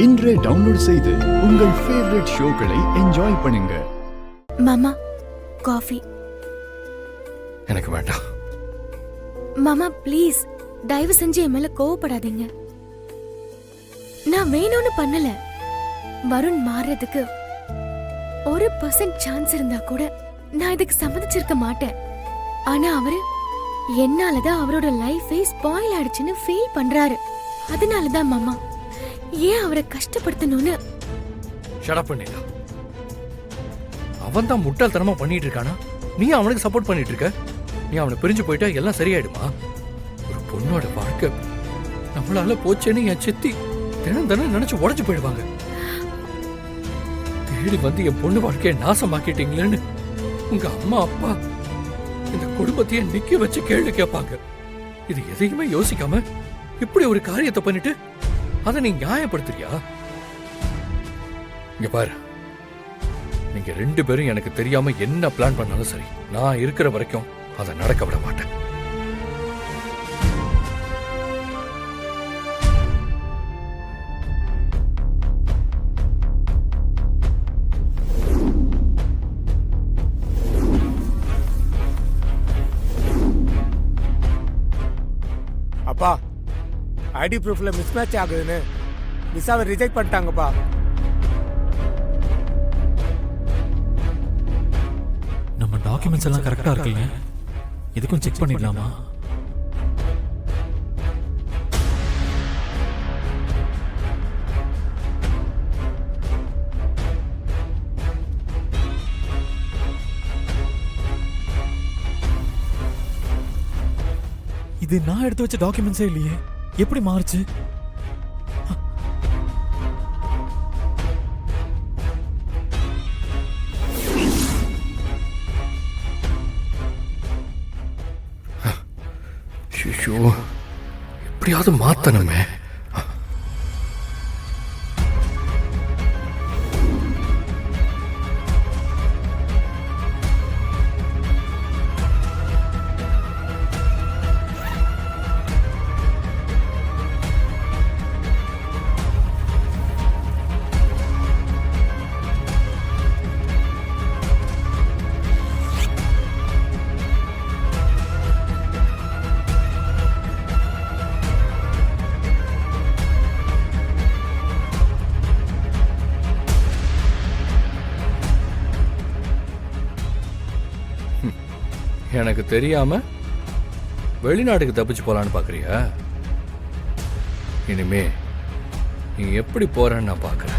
இன்றே டவுன்லோட் செய்து உங்கள் ஃபேவரட் ஷோக்களை என்ஜாய் பண்ணுங்க. மாமா காஃபி. எனக்கு வேண்டாம். மாமா ப்ளீஸ் தயவு செஞ்சு என் மேல கோவப்படாதீங்க. நான் வேணும்னு பண்ணல. வருண் மாறதுக்கு 1% சான்ஸ் இருந்தா கூட நான் இதுக்கு சம்மதிச்சிருக்க மாட்டேன். ஆனா அவரு என்னாலதான் அவரோட லைஃபே ஸ்பாயில் ஆயிடுச்சுன்னு ஃபீல் பண்றாரு. அதனாலதான் மாமா ஏன் அவரை கஷ்டப்படுத்தணும்னு. ஷட் பண்ணிடா. அவன் தான் முட்டாள்தனமா பண்ணிட்டு இருக்கானா? நீ அவனுக்கு சப்போர்ட் பண்ணிட்டு இருக்க. நீ அவனை பிரிஞ்சு போயிட்டா எல்லாம் சரியாயிடுமா? ஒரு பொண்ணோட வாழ்க்கை நம்மளால போச்சேன்னு என் சித்தி தினம் தினம் நினைச்சு உடஞ்சு போயிடுவாங்க. தேடி வந்து என் பொண்ணு வாழ்க்கையை நாசமாக்கிட்டீங்களேன்னு உங்க அம்மா அப்பா இந்த குடும்பத்தையே நிக்க வச்சு கேள்வி கேட்பாங்க. இது எதையுமே யோசிக்காம இப்படி ஒரு காரியத்தை பண்ணிட்டு அதை நீ நியாயப்படுத்துறியா? இங்க பாரு, நீங்க 2 பேரும் எனக்கு தெரியாம என்ன பிளான் பண்ணாலும் சரி, நான் இருக்கிற வரைக்கும் அதை நடக்க விட மாட்டேன். அப்பா, ஐடி ப்ரூஃப்ல மிஸ் மேட்ச் ஆகுதுன்னு விசாவை ரிஜெக்ட் பண்ணிட்டாங்கப்பா. நம்ம டாக்குமெண்ட்ஸ் எல்லாம் கரெக்டா இருக்குல்ல? இதுக்கும் செக் பண்ணிடலாமா? இது நான் எடுத்து வச்ச டாக்குமெண்ட்ஸே இல்லையே, எப்படி மாறுச்சு? எப்படியாவது மாத்தணுமே. எனக்கு தெரியாம வெளிநாட்டுக்கு தப்பிச்சு போலான்னு பாக்குறியா? இனிமே நீ எப்படி போறன்னு நான் பாக்குறேன்.